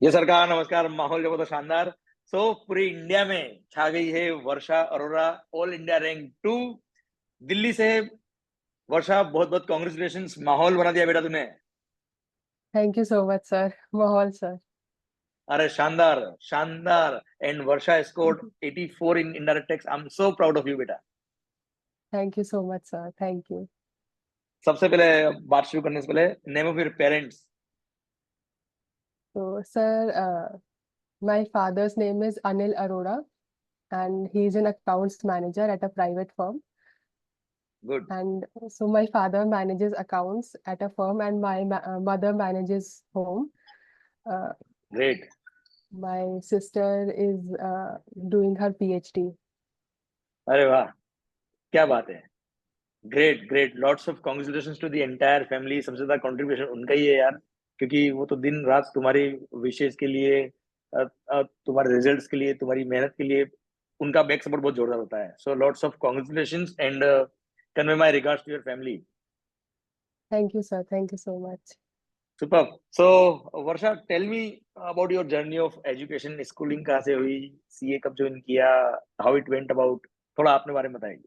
ये सरकार नमस्कार। माहौल जो तो शानदार। पूरी इंडिया में छा गई है Varsha Arora, all India rank 2 Delhi से। वर्षा, बहुत बहुत कॉन्ग्रेचुलेशंस, माहौल बना दिया बेटा तूने। Thank you so much sir. माहौल सर। अरे शानदार शानदार। And Varsha scored 84 in indirect tax. I am so proud of you बेटा। Thank you so much sir. Thank you. सबसे पहले बात शुरू करने से पहले, नेम ऑफ योर पेरेंट्स। तो sir, my father's name is Anil Arora and he is an accounts manager at a private firm. Good. And so my father manages accounts at a firm and my mother manages home. Uh, great. my sister is doing her PhD. अरे वाह, क्या बात है। Great great, lots of congratulations to the entire family. सबसे ज्यादा contribution उनका ही है यार, क्योंकि वो तो दिन रात तुम्हारी विशेष के लिए, तुम्हारे रिजल्ट्स के लिए, तुम्हारी मेहनत के लिए उनका बैक सपोर्ट बहुत जोरदार होता है। So lots of congratulations and convey my regards to your family. Thank you sir. Thank you so much. Super. So Varsha, tell me about your journey of education. Schooling कहाँ से हुई, सीए कब join किया, how it went about, थोड़ा अपने बारे में बताइए।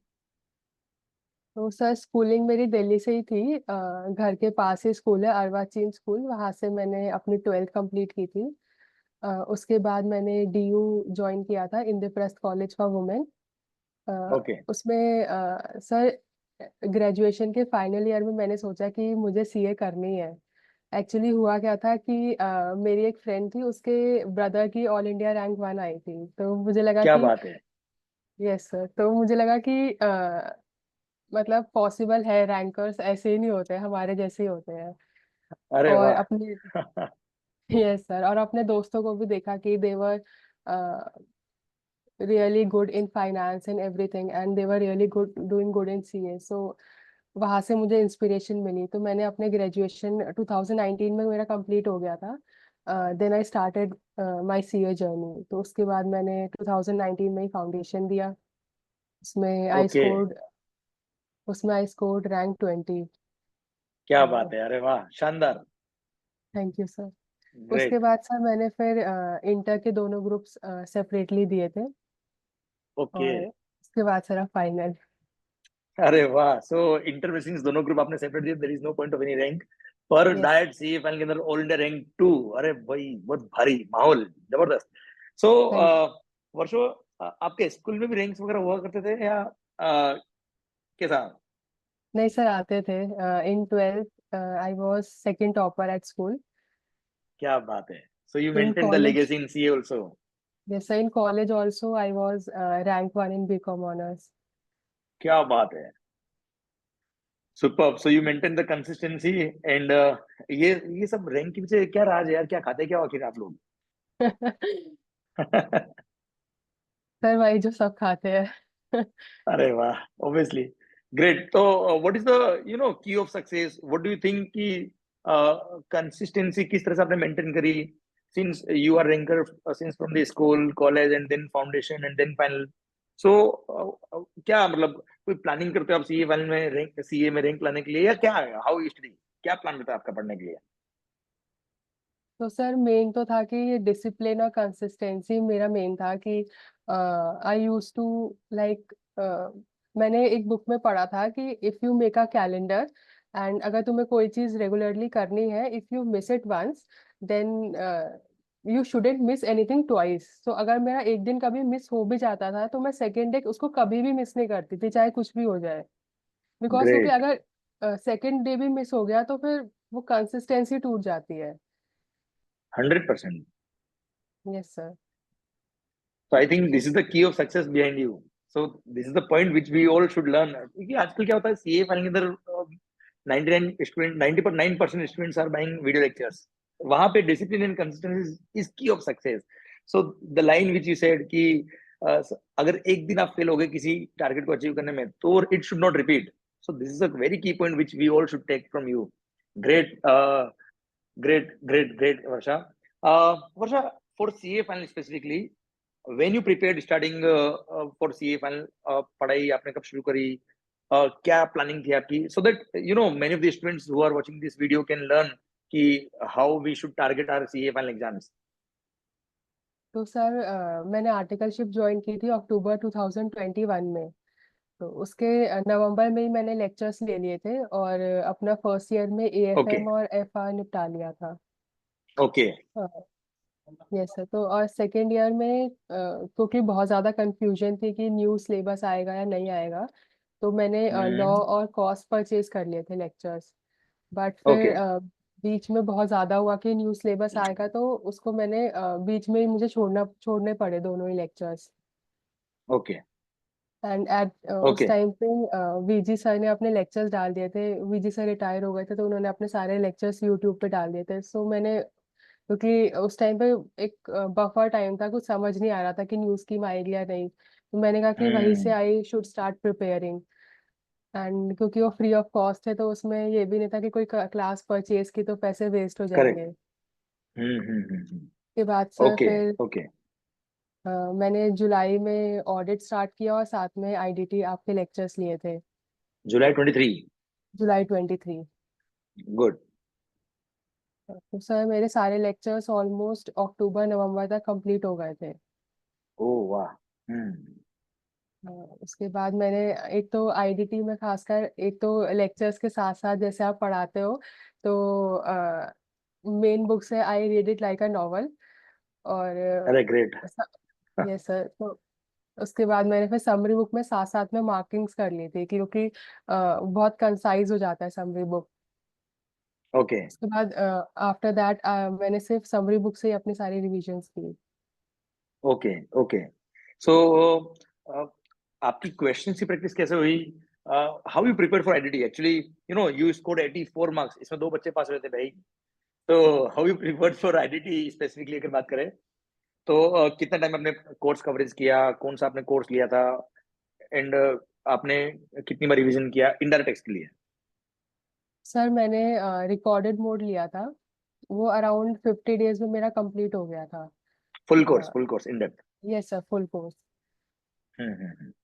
तो सर स्कूलिंग मेरी दिल्ली से ही थी। घर के पास ही स्कूल है, अर्वाचीन स्कूल, वहाँ से मैंने अपनी 12th कंप्लीट की थी। उसके बाद मैंने डीयू ज्वाइन किया था, Indraprastha college for women. Okay. उसमें सर ग्रेजुएशन के फाइनल ईयर में मैंने सोचा कि मुझे सीए करनी है। एक्चुअली हुआ क्या था कि मेरी एक फ्रेंड थी, उसके ब्रदर की ऑल इंडिया रैंक 1 आई थी, तो मुझे लगा क्या कि बात है। यस सर, तो मुझे लगा कि मतलब पॉसिबल है, रैंकर्स ऐसे ही नहीं होते, हमारे जैसे ही होते हैं। अरे और वाह। अपने यस सर, और अपने दोस्तों को भी देखा कि देवर really good in finance and everything and they were really good doing good in CA, so वहां से मुझे इंस्पिरेशन मिली, तो मैंने अपने ग्रेजुएशन 2019 में मेरा कंप्लीट हो गया था। Then I started my CA journey. तो उसके बाद मैंने 2019 में ही फाउंडेशन दिया। उसमें आई ओके। स्कोर्ड उसमें आई स्कोर्ड रैंक 20। क्या तो बात है, अरे वाह शानदार। Thank you sir. उसके ग्रेट। बाद सर मैंने फिर इंटर के दोनों ग्रुप्स सेपरेटली दिए थे। ओके। और उसके बाद सर फाइनल। अरे वाह। इंटर दोनों ग्रुप आपने सेपरेट दिए, there is no point of any rank, पर यस। डायरेक्ट सीए फाइनल के अंदर ऑल इंडिया रैंक 2। अरे भाई, बहुत भारी माहौल, जबरदस्त। सो थैंक वर्षो, आपके स्कूल में भी रैंक्स वगैरह हुआ करते थे या कैसा? नहीं सर, आते थे। इन 12th I was second topper at school. क्या बात है। So you in maintain the college, legacy in CA also. yes sir, in college also I was rank 1 in BCom honors. क्या बात है। Super. So you maintain the consistency and ये सब rank के पीछे क्या राज है यार, क्या खाते क्या हो आखिर आप लोग? सर भाई जो सब खाते हैं। अरे वाह, ऑब्वियसली। ग्रेट। तो what is the key of success, what do you think कि कंसिस्टेंसी किस तरह से आपने मेंटेन करी, since you are ranker, since from the school, college and then foundation and then final. So क्या मतलब, कोई प्लानिंग करते हो आप सीए फाइनल में, रैंक सीए में रैंक लाने के लिए, या क्या है, हाउ स्टडी, क्या प्लान रहता है आपका पढ़ने के लिए? तो सर मेन तो था कि डिसिप्लिन और कंसिस्टेंसी मेरा मेन था कि आई यूज टू लाइक, मैंने एक बुक में पढ़ा था कि if you make a calendar and अगर तुम्हें कोई चीज रेगुलरली करनी है, if you miss it once then you shouldn't miss anything twice. तो अगर मेरा एक दिन कभी मिस हो भी जाता था तो मैं सेकेंड डे उसको कभी भी मिस नहीं करती थी, चाहे कुछ भी हो जाए। बिकॉज क्योंकि ग्रेट। अगर सेकेंड डे भी मिस हो गया तो फिर वो कंसिस्टेंसी टूट जाती है। 100%। Yes sir. So I think this is the key of success behind you. So this is the point which we all should learn. क्योंकि आजकल क्या होता है, सीए फाइनल के अंदर 99 student, 99% students are buying video lectures. वहां पे discipline and consistency is key of success. So the line which you said कि अगर एक दिन आप फेल हो गए किसी टारगेट को अचीव करने में, तो it should not repeat. So this is a very key point which we all should take from you. Great great great great Varsha. Varsha, for CA final specifically, when you prepared starting for CA final, पढ़ाई आपने कब शुरू करी, क्या planning थी आपकी, so that many of the students who are watching this video can learn कि how we should target our CA final exams? तो सर मैंने आर्टिकलशिप ज्वाइन की थी अक्टूबर 2021 में। तो उसके नवंबर में ही मैंने लेक्चर्स ले लिए थे और अपना फर्स्ट ईयर में ओके एएफएम और एफआर निपटा लिया था। ओके। हाँ, यस सर। तो और सेकेंड ईयर में क्योंकि बहुत ज़्यादा कंफ्यूजन थी कि न्यू सिलेबस आएगा या नहीं आएगा, तो मैंने लॉ हम्म। और कॉस्ट परचेज कर लिए थे लेक्चर्स। बट फिर ओके बीच में बहुत ज़्यादा हुआ कि न्यू सिलेबस आएगा, तो उसको मैंने बीच में ही मुझे छोड़ने पड़े दोनों ही लेक्चर्स। ओके एंड एट उस ओके। टाइम पे वीजी सर ने अपने लेक्चर्स डाल दिए थे। वीजी सर रिटायर हो गए थे, तो उन्होंने अपने सारे लेक्चर्स यूट्यूब पे डाल दिए थे। सो मैंने, क्योंकि उस टाइम पे एक बफर टाइम था, कुछ समझ नहीं आ रहा था कि न्यू स्कीम आएगी या नहीं, तो मैंने कहा कि वहीं से hmm. I should start preparing. And क्योंकि वो फ्री ऑफ कॉस्ट है, तो उसमें ये भी नहीं था कि कोई क्लास परचेज की तो पैसे वेस्ट हो करेक्ट। जाएंगे। हम्म। के बाद सर ओके फिर ओके। मैंने जुलाई में ऑडिट स्टार्ट किया और साथ में आईडीटी आपके लेक्चर्स लिए थे। जुलाई 23। जुलाई 23। गुड। तो सर मेरे सारे लेक्चर्स ऑलमोस्ट अक्टूबर नवंबर तक कंप्लीट हो गए थे। ओ वाह। हम्म। उसके बाद मैंने, एक तो आईडीटी में खासकर, एक तो लेक्चर्स के साथ साथ जैसे आप पढ़ाते हो, तो मेन बुक से I read it like a novel. और अरे ग्रेट। Yes sir. तो उसके बाद मैंने फिर समरी बुक में साथ साथ में मार्किंग्स कर ली थी, क्योंकि बहुत कंसाइज हो जाता है समरी बुक। ओके उसके बाद आफ्टर दैट मैंने सिर्फ समरी बुक से ही अपनी सारी रिविजन्स की। Okay okay. सो आपकी क्वेश्चन की प्रैक्टिस कैसे हुई? How you prepare for IDT? Actually you know you scored 84 marks, इसमें 2 बच्चे पास हुए थे भाई। तो how you prepared for IDT specifically अगर बात करें तो कितना टाइम आपने कोर्स कवरेज किया, कौन सा आपने कोर्स लिया था, एंड आपने कितनी बार रिवीजन किया इनडायरेक्ट टेक्स्ट के लिए? सर मैंने रिकॉर्डेड मोड लिया था। वो अराउंड 50 डेज में मेरा कंप्लीट हो गया था। Full course in depth? Yes sir, full course.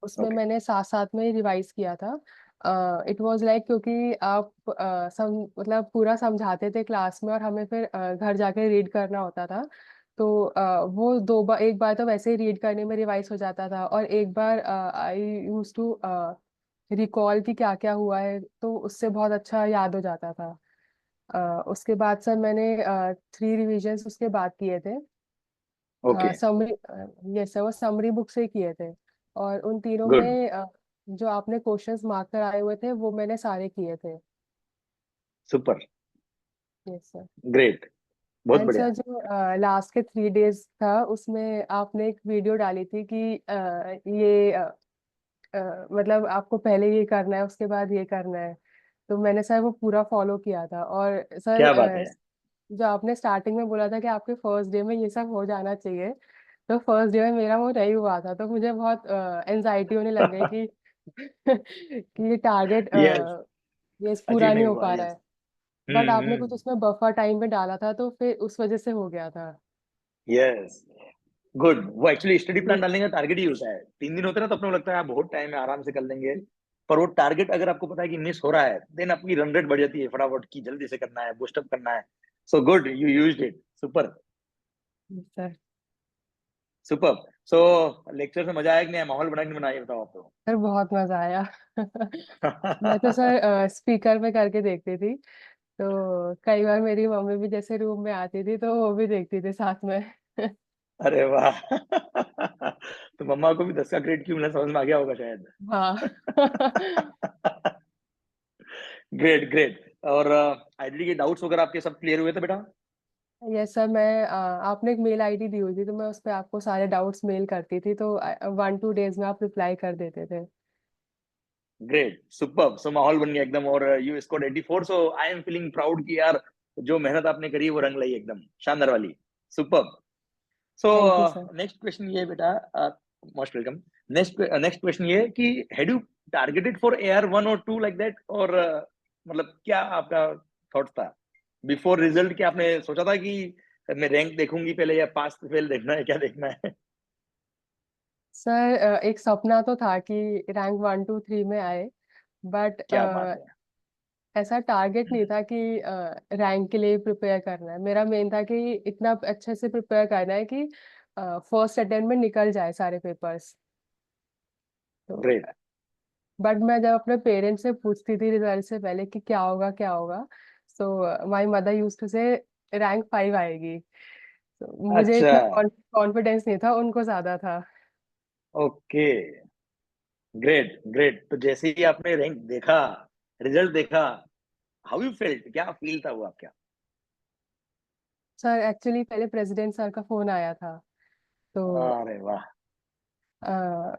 उसमें ओके। मैंने साथ साथ में रिवाइज किया था। इट वाज लाइक, क्योंकि आप मतलब पूरा समझाते थे क्लास में और हमें फिर घर जाके रीड करना होता था। तो वो दो बार, एक बार तो वैसे ही रीड करने में रिवाइज हो जाता था, और एक बार आई यूज टू रिकॉल कि क्या क्या हुआ है, तो उससे बहुत अच्छा याद हो जाता था। उसके बाद सर मैंने 3 रिविजन्स उसके बाद किए थे। ओके। समरी, यस सर, वो समरी बुक से ही किए थे। और उन तीनों गुड। में जो आपने क्वेश्चंस मार्क कर आए हुए थे वो मैंने सारे किए थे। सुपर। Yes sir. ग्रेट। बहुत एंड सर बढ़िया। जो लास्ट के 3 डेज था, उसमें आपने एक वीडियो डाली थी कि ये मतलब आपको पहले ये करना है, उसके बाद ये करना है। तो मैंने सर वो पूरा फॉलो किया था। और सर क्या बात है। जो आपने स्टार्टिंग में बोला था कि आपके फर्स्ट डे में ये सब हो जाना चाहिए, तो फर्स्ट डे में मेरा वो नहीं हुआ था, तो मुझे बहुत एनजाइटी होने लग गई कि कि ये टारगेट यस। ये अचीव पूरा नहीं नहीं हो हुआ, पा रहा यस। है। बट आपने कुछ हम्म। उसमें बफर टाइम में डाला था, तो फिर उस वजह से हो गया था। यस। गुड। वो एक्चुअली स्टडी प्लान डालने का टारगेट ही होता है। 3 दिन होते हैं ना, तो अपने को लगता है बहुत टाइम है, आराम से कर लेंगे। पर वो टारगेट अगर आपको पता है कि मिस हो रहा है, देन आपकी रन रेट बढ़ जाती है फटाफट की, जल्दी से करना है, बूस्टअप करना है। So good, you used it. Super. Sir super. So lecture में मजा आया कि नहीं? माहौल बना कि नहीं बना, ये बताओ आप तो। सर बहुत मजा आया। मैं तो सर स्पीकर पे करके देखती थी, तो कई बार मेरी मम्मी भी जैसे रूम में आती थी, तो वो भी देखती थी साथ में। अरे वाह। तो मम्मा को भी 10 का ग्रेड क्यों मिला समझ में आ गया होगा शायद। हाँ। Great great. और आईडीडी के डाउट्स वगैरह आपके सब क्लियर हुए थे बेटा? Yes sir. मैं आपने एक मेल आईडी दी हुई थी, तो मैं उस पर आपको सारे डाउट्स मेल करती थी, तो 1-2 डेज में आप रिप्लाई कर देते थे। Great super. सो माहौल बन गया एकदम, और you scored 84। So I am feeling proud कि यार जो मेहनत आपने करी वो रंग लाई एकदम शानदार वाली। Super. So thank you sir. Next question ये बेटा, मोस्ट वेलकम। नेक्स्ट क्वेश्चन ये कि had you targeted for AR 1 और 2 लाइक दैट, और मतलब क्या आपका थॉट था बिफोर रिजल्ट? क्या आपने सोचा था कि मैं रैंक देखूंगी पहले, या पास फेल देखना है, क्या देखना है? सर एक सपना तो था कि रैंक 1-2-3 में आए। बट क्या बात है। ऐसा टारगेट नहीं था कि रैंक के लिए प्रिपेयर करना है। मेरा मेन था कि इतना अच्छे से प्रिपेयर करना है कि फर्स्ट अटेम्प्ट में निकल जाए सारे पेपर्स। तो ग्रेट। बट मैं जब अपने पेरेंट्स से पूछती थी रिजल्ट से पहले कि क्या होगा क्या होगा, so my mother use to say rank 5 आएगी। तो मुझे अच्छा। इतना कॉन्फिडेंस नहीं था, उनको ज्यादा था। ओके। Great great. तो जैसे ही आपने रैंक देखा, रिजल्ट देखा, हाउ यू फेल्ट, क्या फील था वो आपका? सर एक्चुअली पहले प्रेसिडेंट सर का फोन आया था, तो अरे वाह। अ,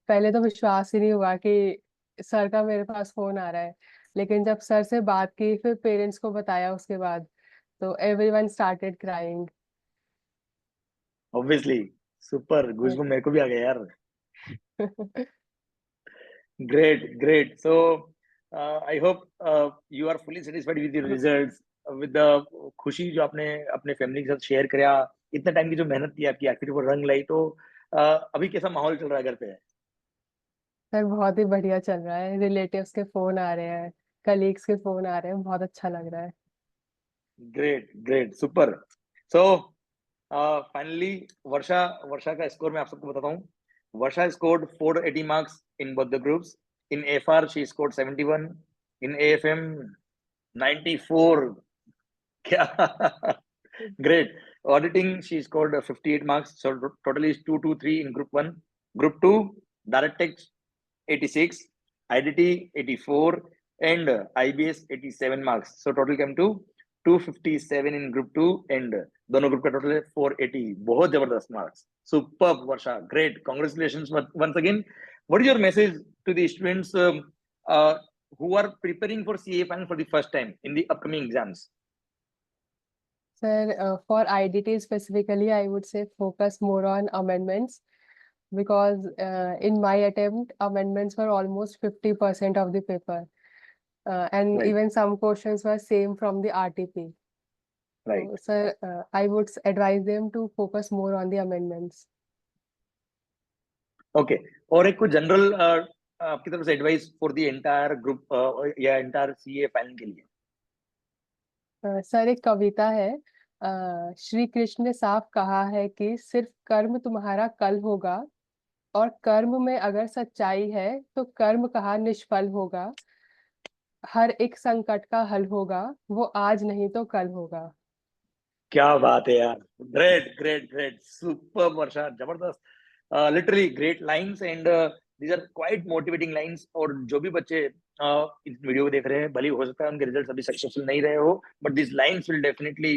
पहले तो विश्वास ही नहीं हुआ कि सर का मेरे पास फोन आ रहा है। लेकिन जब सर से बात की, फिर पेरेंट्स को बताया उसके बाद, तो everyone started crying. Obviously. Super, goosebump मेरे को भी आ गया यार। Great, great. So, I hope you are fully satisfied with the results, with the खुशी जो आपने अपने फैमिली के साथ शेयर करा, इतने टाइम की जो मेहनत की आपकी, आखिर वो रंग लाई। तो अभी कैसा माहौल चल रहा है घर पे? सर बहुत ही बढ़िया चल रहा है, रिलेटिव्स के फोन आ रहे हैं, कलीग्स के फोन आ रहे हैं, बहुत अच्छा लग रहा है। Great great, super. So finally, Varsha Varsha का स्कोर मैं आप सबको बताता हूँ। Varsha scored 480 marks in both the groups. In FR she scored 71, in AFM 94। क्या! Great. Auditing, she scored 58 marks. So total is 223 in group one. Group two, direct text 86, IDT 84, and IBS 87 marks. So total came to 257 in group two, and दोनों group का total है 480. बहुत जबरदस्त marks. Superb, Varsha. Great. Congratulations once again. What is your message to the students uh, who are preparing for CA final for the first time in the upcoming exams? Sir, for IDT specifically, I would say focus more on amendments, because in my attempt, amendments were almost 50% of the paper. And Right, even some questions were same from the RTP. right. So, sir, I would advise them to focus more on the amendments. Okay. और एक कोई general आपकी तरफ से advice for the entire group या entire CA final के लिए? Sir, एक कविता है, श्री कृष्ण ने साफ कहा है कि सिर्फ कर्म तुम्हारा कल होगा, और कर्म में अगर सच्चाई है तो कर्म कहाँ निष्फल होगा। हर एक संकट का हल होगा, वो आज नहीं तो कल होगा। क्या बात है यार! Great great great, super Varsha, जबरदस्त। Literally great lines, and these are quite motivating lines. और जो भी बच्चे इस वीडियो को देख रहे हैं, भले ही हो सकता है उनके रिजल्ट्स अभी सक्सेसफुल नहीं रहे हो, but this lines will definitely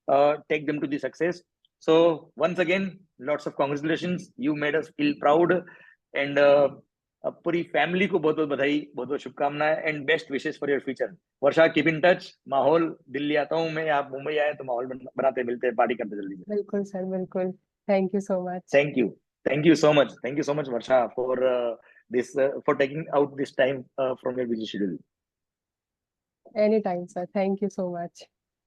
take them to the success. So once again, lots of congratulations, you made us feel proud, and पूरी फैमिली को बहुत बहुत बधाई, बहुत बहुत शुभकामनाएं, and best wishes for your future. Varsha, keep in touch. माहौल, दिल्ली आता हूँ मैं, आप मुंबई आए तो माहौल बनाते, मिलते हैं, पार्टी करते जल्दी से। बिल्कुल सर, बिल्कुल। Thank you so much. Thank you. Thank you so much, thank you so much Varsha, for this for taking out this time from your busy schedule. Any time sir, thank you so much.